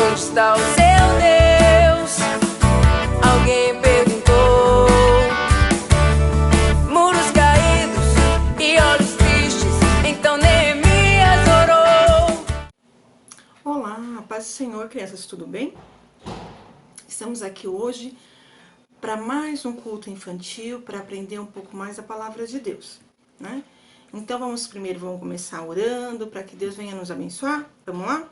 onde está o seu Deus? Alguém perguntou. Muros caídos e olhos tristes, então Neemias orou. Olá, paz do Senhor, crianças, tudo bem? Estamos aqui hoje para mais um culto infantil, para aprender um pouco mais a palavra de Deus, né? Então vamos começar orando para que Deus venha nos abençoar. Vamos lá?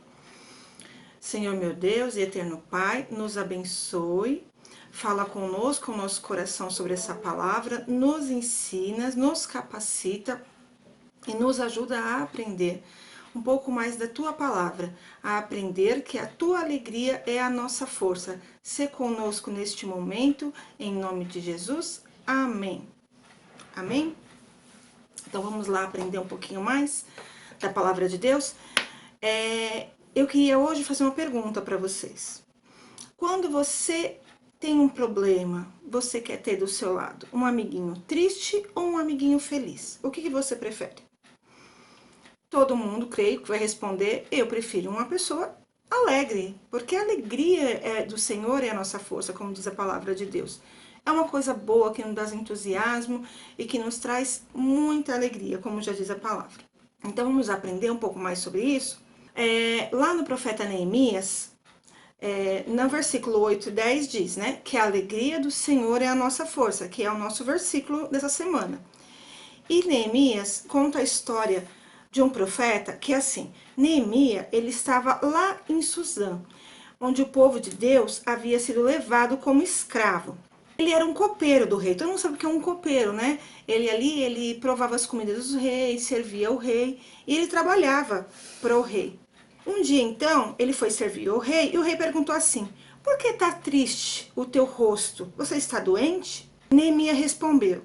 Senhor meu Deus e eterno Pai, nos abençoe, fala conosco, o nosso coração sobre essa palavra, nos ensina, nos capacita e nos ajuda a aprender um pouco mais da Tua palavra, a aprender que a Tua alegria é a nossa força. Se conosco neste momento, em nome de Jesus, amém. Amém? Então vamos lá aprender um pouquinho mais da palavra de Deus. Eu queria hoje fazer uma pergunta para vocês. Quando você tem um problema, você quer ter do seu lado um amiguinho triste ou um amiguinho feliz? O que você prefere? Todo mundo, creio, que vai responder, eu prefiro uma pessoa alegre, porque a alegria do Senhor é a nossa força, como diz a palavra de Deus. É uma coisa boa que nos dá entusiasmo e que nos traz muita alegria, como já diz a palavra. Então vamos aprender um pouco mais sobre isso. Lá no profeta Neemias, no versículo 8 e 10 diz, né, que a alegria do Senhor é a nossa força, que é o nosso versículo dessa semana. E Neemias conta a história de um profeta que assim, Neemias, ele estava lá em Suzã, onde o povo de Deus havia sido levado como escravo. Ele era um copeiro do rei, todo mundo sabe o que é um copeiro, né? Ele provava as comidas dos reis, servia o rei e ele trabalhava para o rei. Um dia então, ele foi servir o rei e o rei perguntou assim, por que está triste o teu rosto? Você está doente? Neemias respondeu,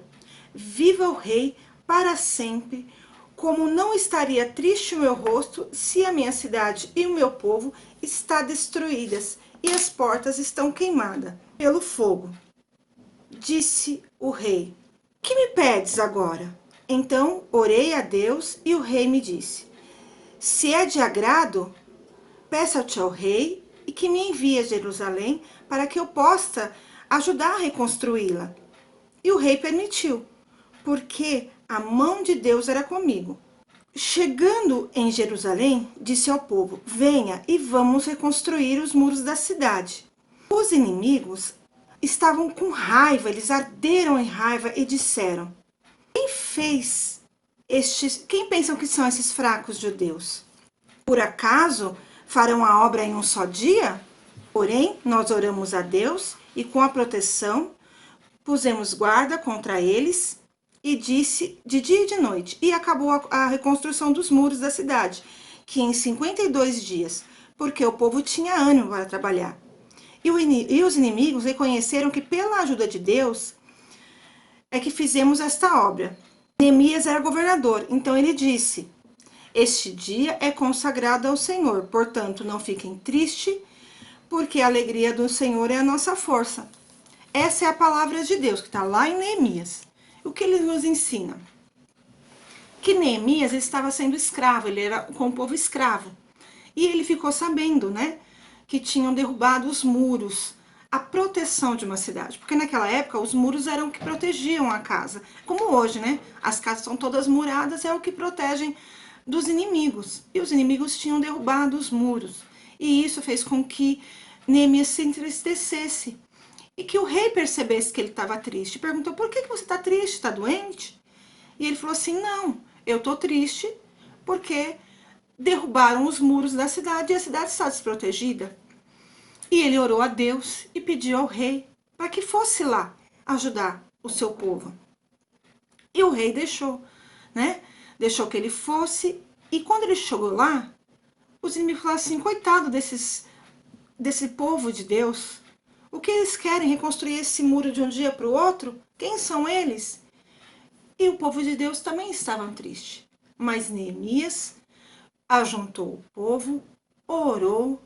viva o rei para sempre, como não estaria triste o meu rosto se a minha cidade e o meu povo estão destruídas e as portas estão queimadas pelo fogo. Disse o rei, que me pedes agora? Então orei a Deus e o rei me disse, se é de agrado, peça-te ao rei e que me envie a Jerusalém para que eu possa ajudar a reconstruí-la. E o rei permitiu, porque a mão de Deus era comigo. Chegando em Jerusalém, disse ao povo, venha e vamos reconstruir os muros da cidade. Os inimigos estavam com raiva, eles arderam em raiva e disseram, quem pensam que são esses fracos judeus? Por acaso farão a obra em um só dia? Porém, nós oramos a Deus e com a proteção pusemos guarda contra eles e disse de dia e de noite. E acabou a reconstrução dos muros da cidade, que em 52 dias, porque o povo tinha ânimo para trabalhar. E os inimigos reconheceram que pela ajuda de Deus é que fizemos esta obra. Neemias era governador, então ele disse, este dia é consagrado ao Senhor, portanto não fiquem tristes, porque a alegria do Senhor é a nossa força. Essa é a palavra de Deus, que está lá em Neemias. O que ele nos ensina? Que Neemias estava sendo escravo, ele era com o povo escravo. E ele ficou sabendo, né, que tinham derrubado os muros, a proteção de uma cidade. Porque naquela época os muros eram o que protegiam a casa. Como hoje, né? As casas são todas muradas, é o que protegem dos inimigos. E os inimigos tinham derrubado os muros. E isso fez com que Neemias se entristecesse. E que o rei percebesse que ele estava triste. Perguntou, por que você está triste? Está doente? E ele falou assim, não, eu estou triste porque derrubaram os muros da cidade e a cidade está desprotegida. E ele orou a Deus e pediu ao rei para que fosse lá ajudar o seu povo. E o rei deixou, né? Deixou que ele fosse. E quando ele chegou lá, os inimigos falaram assim, coitado desse povo de Deus. O que eles querem? Reconstruir esse muro de um dia para o outro? Quem são eles? E o povo de Deus também estavam tristes. Mas Neemias ajuntou o povo, orou,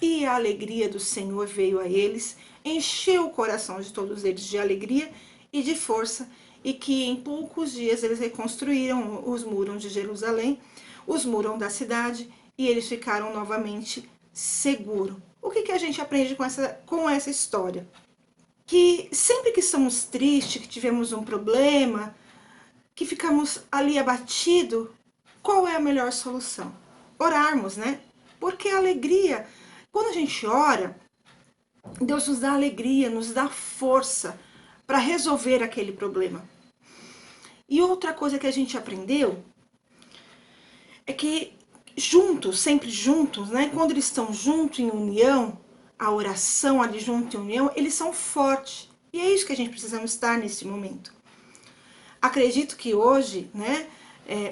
e a alegria do Senhor veio a eles, encheu o coração de todos eles de alegria e de força, e que em poucos dias eles reconstruíram os muros de Jerusalém, os muros da cidade, e eles ficaram novamente seguros. que que a gente aprende com essa história? Que sempre que estamos tristes, que tivemos um problema, que ficamos ali abatidos, qual é a melhor solução? Orarmos, né? Porque a alegria, quando a gente ora, Deus nos dá alegria, nos dá força para resolver aquele problema. E outra coisa que a gente aprendeu é que juntos, sempre juntos, né? Quando eles estão juntos em união, a oração ali junto em união, eles são fortes. E é isso que a gente precisa estar nesse momento. Acredito que hoje, né,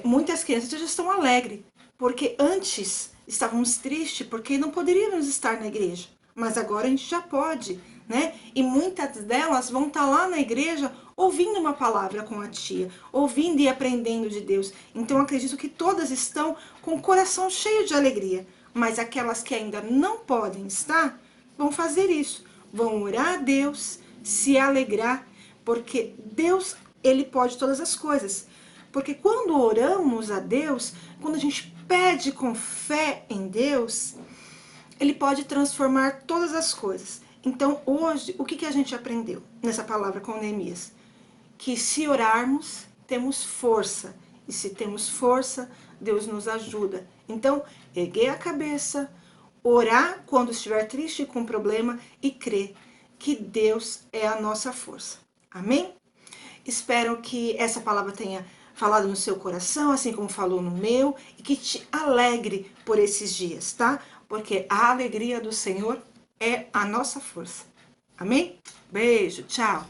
muitas crianças já estão alegres, porque antes estávamos tristes porque não poderíamos estar na igreja, mas agora a gente já pode, né? E muitas delas vão estar lá na igreja ouvindo uma palavra com a tia, ouvindo e aprendendo de Deus. Então acredito que todas estão com o coração cheio de alegria, mas aquelas que ainda não podem estar, vão fazer isso, vão orar a Deus, se alegrar, porque Deus, Ele pode todas as coisas. Porque quando oramos a Deus, quando a gente pede com fé em Deus, Ele pode transformar todas as coisas. Então hoje, o que a gente aprendeu nessa palavra com Neemias? Que se orarmos, temos força. E se temos força, Deus nos ajuda. Então, erguer a cabeça, orar quando estiver triste com problema e crer que Deus é a nossa força. Amém? Espero que essa palavra tenha falado no seu coração, assim como falou no meu, e que te alegre por esses dias, tá? Porque a alegria do Senhor é a nossa força. Amém? Beijo, tchau!